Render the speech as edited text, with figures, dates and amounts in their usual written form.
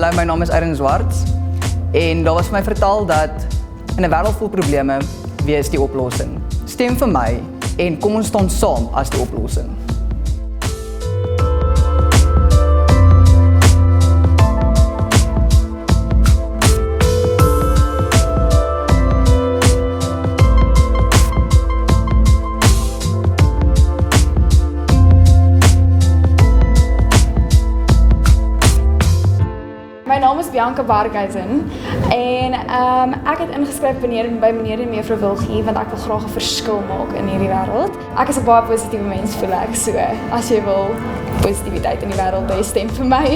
Hallo, my naam is Erin Zwarts en daar was vir my vertel dat in 'n wêreld vol probleme, wie is die oplossing? Stem vir my en kom ons staan saam as die oplossing. My naam is Bianca Barghuizen en ek het ingeskryf by meneer en mevrou Wilgie want ek wil graag 'n verskil maak in hierdie wêreld. Ek is 'n baie positiewe mens voel ek, so as jy wil positiwiteit in die wêreld hê, stem vir my.